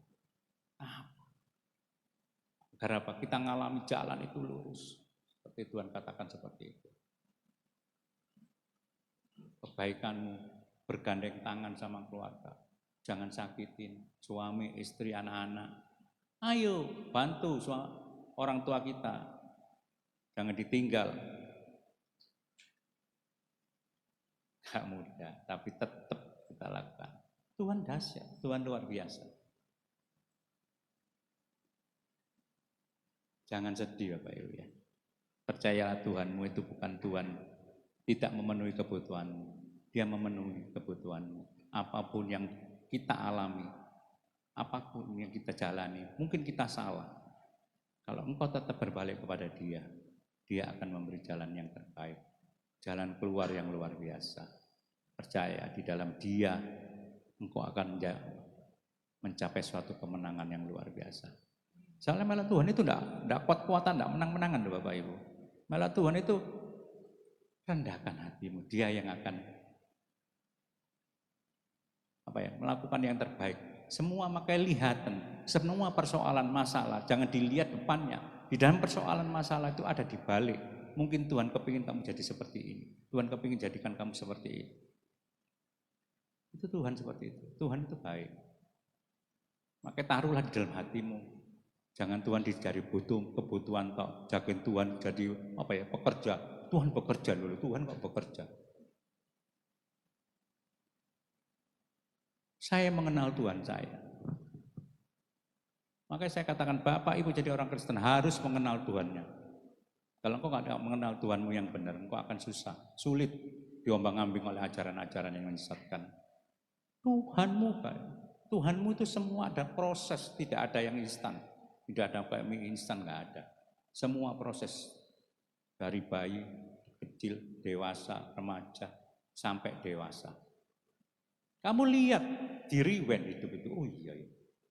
Agar apa? Kita ngalami jalan itu lurus. Seperti Tuhan katakan seperti itu. Kebaikanmu, bergandeng tangan sama keluarga. Jangan sakitin suami, istri, anak-anak. Ayo bantu orang tua kita. Jangan ditinggal. Gak mudah, tapi tetap kita lakukan. Tuhan dahsyat, Tuhan luar biasa. Jangan sedih Bapak Ibu ya. Percayalah Tuhanmu itu bukan Tuhan tidak memenuhi kebutuhanmu. Dia memenuhi kebutuhanmu. Apapun yang kita alami, apapun yang kita jalani, mungkin kita salah. Kalau engkau tetap berbalik kepada Dia, Dia akan memberi jalan yang terbaik. Jalan keluar yang luar biasa. Percaya di dalam Dia, engkau akan mencapai suatu kemenangan yang luar biasa. Soalnya malah Tuhan itu enggak kuat-kuatan, enggak menang-menangan Bapak Ibu. Malah Tuhan itu rendahkan hatimu, Dia yang akan melakukan yang terbaik. Semua makai lihatan, semua persoalan masalah, jangan dilihat depannya. Di dalam persoalan masalah itu ada di balik. Mungkin Tuhan kepingin kamu jadi seperti ini. Tuhan kepingin jadikan kamu seperti ini. Itu Tuhan seperti itu. Tuhan itu baik. Maka taruhlah di dalam hatimu. Jangan Tuhan dicari kebutuhan tok. Jangan Tuhan jadi pekerja. Tuhan bekerja dulu, Tuhan kok bekerja. Saya mengenal Tuhan saya. Makanya saya katakan Bapak Ibu jadi orang Kristen harus mengenal Tuhannya. Kalau engkau nggak mengenal Tuhanmu yang benar, engkau akan susah, sulit diombang-ambing oleh ajaran-ajaran yang menyesatkan. Tuhanmu, Pak. Tuhanmu itu semua ada proses, tidak ada yang instan. Tidak ada kayak mie instan, nggak ada. Semua proses dari bayi, kecil, dewasa, remaja, sampai dewasa. Kamu lihat di rewind hidup itu, oh iya,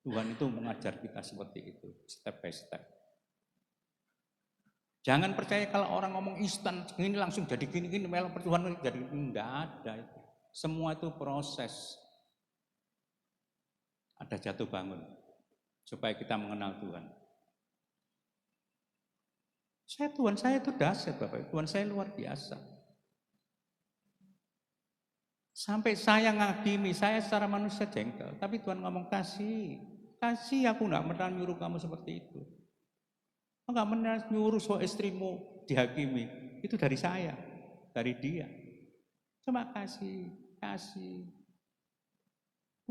Tuhan itu mengajar kita seperti itu, step by step. Jangan percaya kalau orang ngomong instan, ini langsung jadi gini-gini, melok Tuhan jadi enggak ada itu. Semua itu proses. Ada jatuh bangun supaya kita mengenal Tuhan. Tuhan saya itu dahsyat Bapak, Tuhan saya luar biasa. Sampai saya ngakimi, saya secara manusia jengkel, tapi Tuhan ngomong kasih aku enggak pernah nyuruh kamu seperti itu. Enggak pernah nyuruh istrimu dihakimi, itu dari saya, dari dia. Cuma kasih.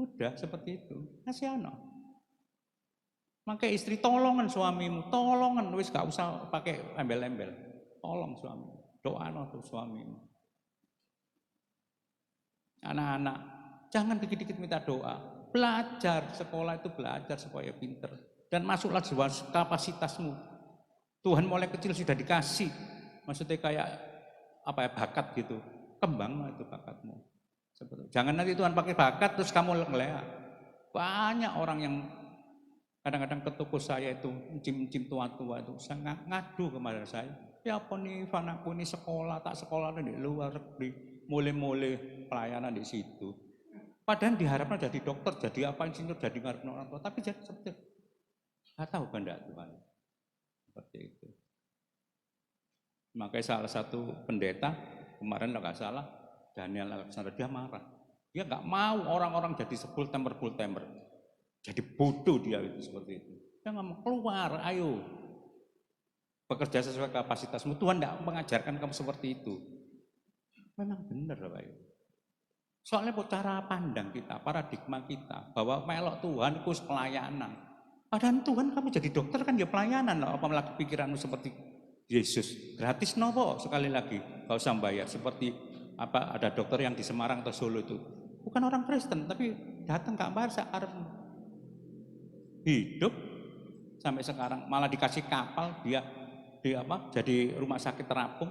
Udah seperti itu, kasih anak. Makanya istri tolongan suamimu, tolongan, wis gak usah pakai embel-embel. Tolong suamimu, doa untuk suamimu. Anak-anak, jangan dikit-dikit minta doa. Belajar, sekolah itu belajar supaya pinter. Dan masuklah jiwa kapasitasmu. Tuhan mulai kecil sudah dikasih. Maksudnya kayak bakat gitu. Kembanglah itu bakatmu. Jangan nanti Tuhan pakai bakat terus kamu ngeleak. Banyak orang yang kadang-kadang ke toko saya itu mencim-mencim tua-tua itu sangat ngadu kepada saya. Ya apa nih anakku ini sekolah di luar negeri, mulai pelayanan di situ. Padahal diharapkan jadi dokter, jadi apa insinyur, jadi ngarep orang tua, tapi jadi seperti nggak tahu kehendak Tuhan. Seperti itu. Makanya salah satu pendeta kemarin nggak salah, Daniel Alexander, dia marah. Dia nggak mau orang-orang jadi full timer. Jadi bodoh dia itu seperti itu. Dia nggak mau keluar, ayo. Bekerja sesuai kapasitasmu. Tuhan tidak mengajarkan kamu seperti itu. Memang benar Bapak Ibu. Soalnya cara pandang kita, paradigma kita, bahwa melok Tuhan itu pelayanan. Padahal Tuhan kamu jadi dokter kan ya pelayanan loh. Apa lagi pikiranmu seperti Yesus? Gratis nopo sekali lagi. Gak usah bayar. Seperti ada dokter yang di Semarang atau Solo itu. Bukan orang Kristen tapi datang ke Ambar sekarang hidup sampai sekarang malah dikasih kapal dia jadi rumah sakit terapung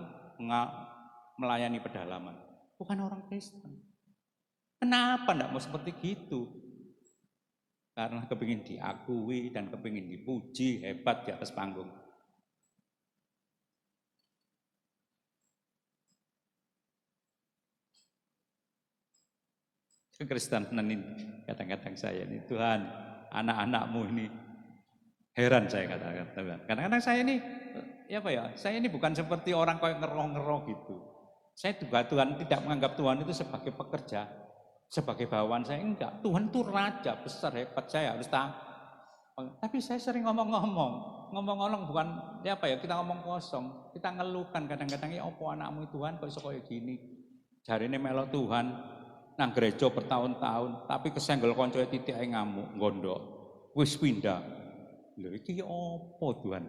melayani pedalaman. Bukan orang Kristen. Kenapa enggak mau seperti gitu? Karena kepingin diakui dan kepingin dipuji hebat di atas panggung. Kekristenan ini kadang-kadang saya ini Tuhan, anak-anakmu ini heran saya katakan Tuhan. Kadang-kadang saya ini saya ini bukan seperti orang kayak ngeroh-ngeroh gitu. Saya juga Tuhan tidak menganggap Tuhan itu sebagai pekerja, sebagai bawahan saya enggak. Tuhan itu raja besar hebat, saya harus tahu. Tapi saya sering ngomong bukan kita ngomong kosong. Kita ngeluhkan kadang-kadang ya opo anakmu Tuhan kok iso koyo gini. Jarine melok Tuhan nang gereja bertahun-tahun, tapi kesenggol koncoe titik ae ngamuk, gondok. Wis pindah. Lho iki opo Tuhan?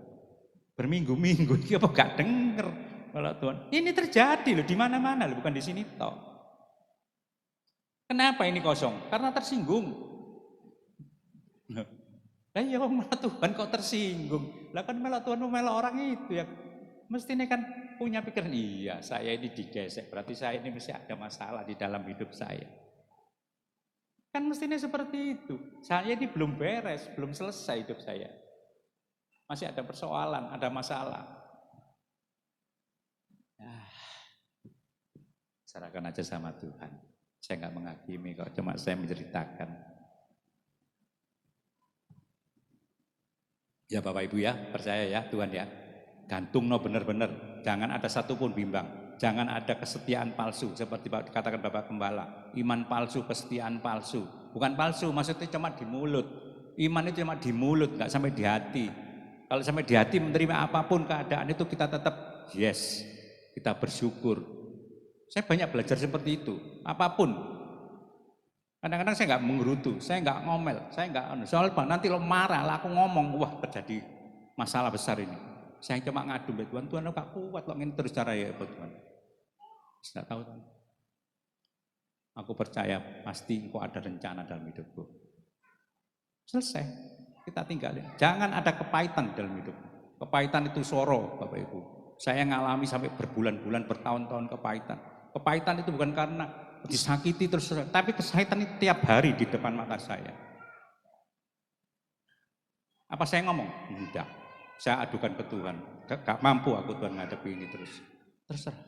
Berminggu-minggu iki apa gak denger kalau Tuhan. Ini terjadi loh di mana-mana loh, bukan di sini tok. Kenapa ini kosong? Karena tersinggung. Lah iya malah Tuhan kok tersinggung. Lah kan malah Tuhan malah orang itu ya. Mestinya kan punya pikiran, iya saya ini digesek, berarti saya ini mesti ada masalah di dalam hidup saya. Kan mestinya seperti itu. Saya ini belum beres, belum selesai hidup saya. Masih ada persoalan, ada masalah. Serahkan aja sama Tuhan. Saya nggak menghakimi kok, cuma saya menceritakan. Ya Bapak Ibu ya, percaya ya Tuhan ya. Gantung no benar-benar, jangan ada satupun bimbang. Jangan ada kesetiaan palsu, seperti katakan Bapak Gembala. Iman palsu, kesetiaan palsu. Bukan palsu, maksudnya cuma di mulut. Iman itu cuma di mulut, nggak sampai di hati. Kalau sampai di hati menerima apapun keadaan itu kita tetap yes, kita bersyukur. Saya banyak belajar seperti itu, apapun. Kadang-kadang saya nggak menggerutu, saya nggak ngomel, saya nggak soal nanti lo marah lah aku ngomong, wah terjadi masalah besar ini. Saya cuma ngadu, Tuhan, Tuhan lo gak kuat lo ingin terus cara ya Tuhan. Tidak tahu Tuhan. Aku percaya pasti engkau ada rencana dalam hidupku. Selesai, kita tinggalin. Jangan ada kepahitan dalam hidup. Kepahitan itu soro, Bapak Ibu. Saya ngalami sampai berbulan-bulan, bertahun-tahun kepahitan. Kepahitan itu bukan karena disakiti terus, tapi kesakitan itu tiap hari di depan mata saya. Apa saya ngomong? Tidak. Saya adukan ke Tuhan. Gak mampu aku Tuhan menghadapi ini terus. Terserah.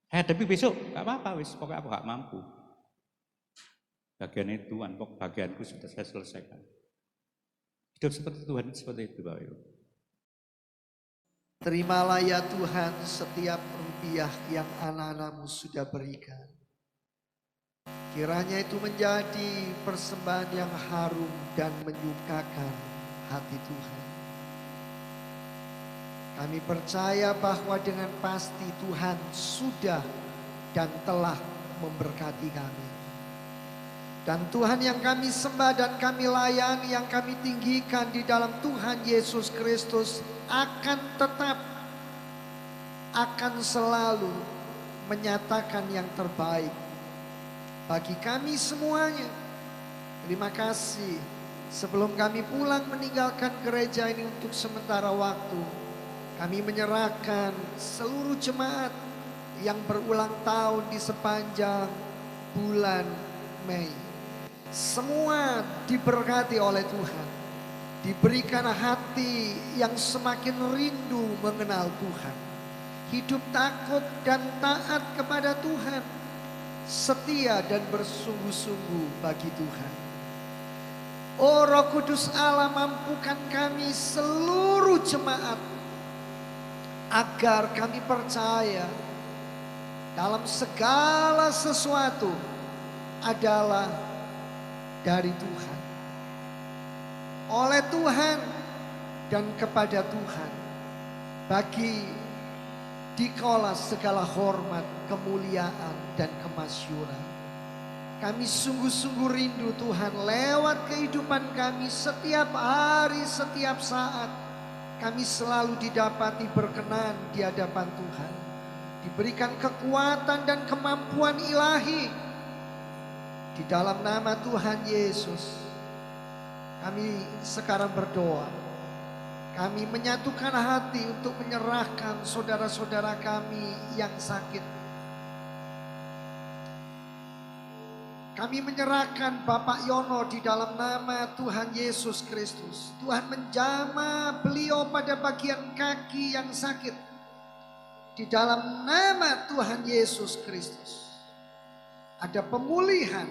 Hadapi besok, gak apa-apa wis. Pokoknya aku gak mampu. Bagiannya Tuhan, bagianku sudah saya selesaikan. Hidup seperti Tuhan, seperti itu Bapak Ibu. Terimalah ya Tuhan setiap rupiah yang anak-anakmu sudah berikan. Kiranya itu menjadi persembahan yang harum dan menyukakan hati Tuhan. Kami percaya bahwa dengan pasti Tuhan sudah dan telah memberkati kami. Dan Tuhan yang kami sembah dan kami layani, yang kami tinggikan di dalam Tuhan Yesus Kristus akan tetap, akan selalu menyatakan yang terbaik bagi kami semuanya. Terima kasih. Sebelum kami pulang meninggalkan gereja ini untuk sementara waktu, kami menyerahkan seluruh jemaat yang berulang tahun di sepanjang bulan Mei. Semua diberkati oleh Tuhan. Diberikan hati yang semakin rindu mengenal Tuhan. Hidup takut dan taat kepada Tuhan. Setia dan bersungguh-sungguh bagi Tuhan. Oh Roh Kudus Allah, mampukan kami seluruh jemaat agar kami percaya dalam segala sesuatu adalah dari Tuhan, oleh Tuhan dan kepada Tuhan. Bagi Dikola segala hormat, kemuliaan dan kemasyuran. Kami sungguh-sungguh rindu Tuhan lewat kehidupan kami setiap hari, setiap saat. Kami selalu didapati berkenan di hadapan Tuhan. Diberikan kekuatan dan kemampuan ilahi. Di dalam nama Tuhan Yesus, kami sekarang berdoa. Kami menyatukan hati untuk menyerahkan saudara-saudara kami yang sakit. Kami menyerahkan Bapak Yono di dalam nama Tuhan Yesus Kristus. Tuhan menjamah beliau pada bagian kaki yang sakit. Di dalam nama Tuhan Yesus Kristus. Ada pemulihan,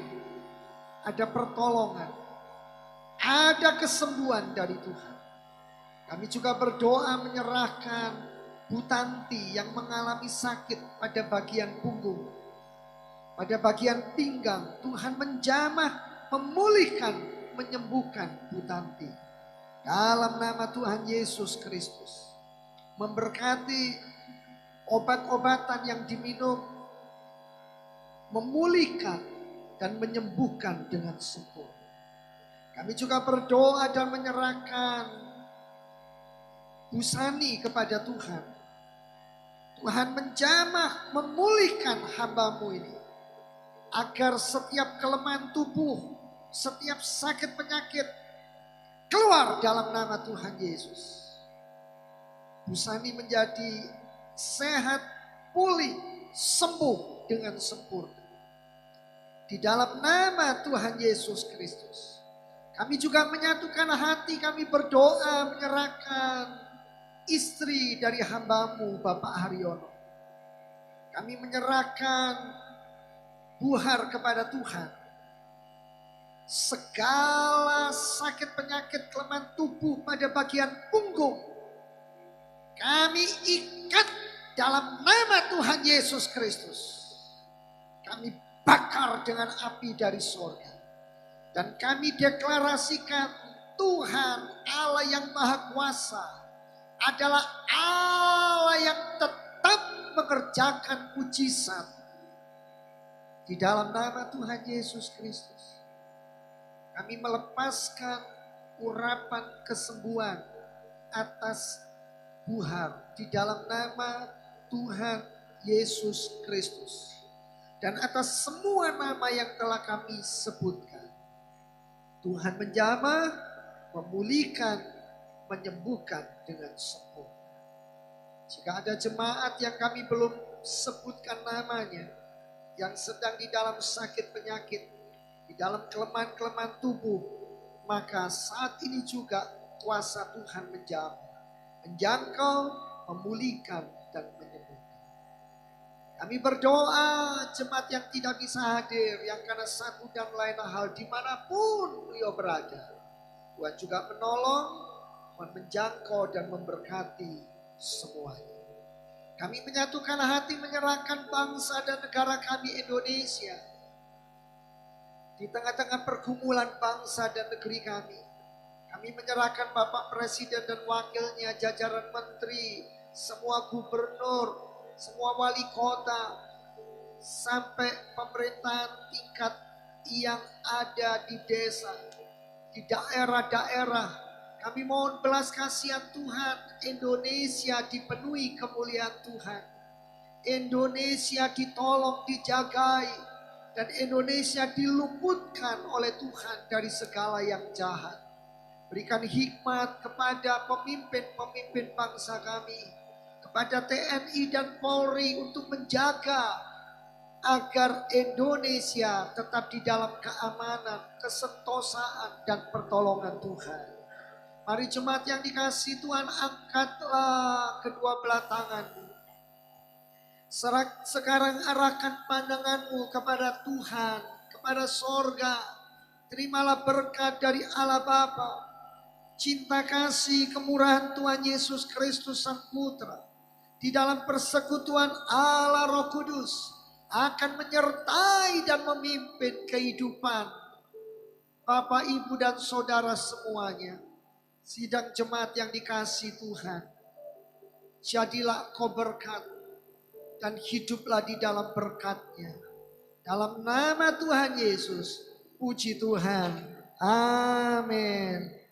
ada pertolongan, ada kesembuhan dari Tuhan. Kami juga berdoa menyerahkan Bu Tanti yang mengalami sakit pada bagian punggung, pada bagian pinggang. Tuhan menjamah, memulihkan, menyembuhkan Bu Tanti. Dalam nama Tuhan Yesus Kristus. Memberkati obat-obatan yang diminum, memulihkan dan menyembuhkan dengan sempurna. Kami juga berdoa dan menyerahkan Bu Sani kepada Tuhan. Tuhan menjamah, memulihkan hamba-Mu ini. Agar setiap kelemahan tubuh, setiap sakit penyakit keluar dalam nama Tuhan Yesus. Bu Sani menjadi sehat, pulih, sembuh dengan sempurna. Di dalam nama Tuhan Yesus Kristus. Kami juga menyatukan hati, kami berdoa menyerahkan istri dari hamba-Mu Bapak Haryono. Kami menyerahkan Buhar kepada Tuhan. Segala sakit penyakit kelemahan tubuh pada bagian punggung kami ikat dalam nama Tuhan Yesus Kristus. Kami bakar dengan api dari surga. Dan kami deklarasikan Tuhan Allah yang Maha Kuasa adalah Allah yang tetap mengerjakan mujizat di dalam nama Tuhan Yesus Kristus. Kami melepaskan urapan kesembuhan atas Buhar di dalam nama Tuhan Yesus Kristus. Dan atas semua nama yang telah kami sebutkan. Tuhan menjamah, memulihkan, menyembuhkan dengan sempurna. Jika ada jemaat yang kami belum sebutkan namanya, yang sedang di dalam sakit penyakit, di dalam kelemahan-kelemahan tubuh, maka saat ini juga kuasa Tuhan menjamah, menjangkau, memulihkan, dan menyembuhkan. Kami berdoa jemaat yang tidak bisa hadir, yang karena satu dan lain hal dimanapun beliau berada. Tuhan juga menolong, menjangkau dan memberkati semuanya. Kami menyatukan hati menyerahkan bangsa dan negara kami Indonesia. Di tengah-tengah pergumulan bangsa dan negeri kami. Kami menyerahkan Bapak Presiden dan wakilnya, jajaran menteri, semua gubernur, semua wali kota, sampai pemerintahan tingkat yang ada di desa, di daerah-daerah. Kami mohon belas kasihan Tuhan, Indonesia dipenuhi kemuliaan Tuhan. Indonesia ditolong, dijagai, dan Indonesia diluputkan oleh Tuhan dari segala yang jahat. Berikan hikmat kepada pemimpin-pemimpin bangsa kami, kepada TNI dan Polri untuk menjaga agar Indonesia tetap di dalam keamanan, kesentosaan, dan pertolongan Tuhan. Mari jemaat yang dikasihi Tuhan, angkatlah kedua belah tanganmu. Sekarang arahkan pandanganmu kepada Tuhan, kepada sorga. Terimalah berkat dari Allah Bapa, cinta kasih kemurahan Tuhan Yesus Kristus Sang Putra, di dalam persekutuan Allah Roh Kudus akan menyertai dan memimpin kehidupan Bapak, Ibu, dan Saudara semuanya. Sidang jemaat yang dikasihi Tuhan, jadilah kau berkat dan hiduplah di dalam berkat-Nya. Dalam nama Tuhan Yesus, puji Tuhan. Amin.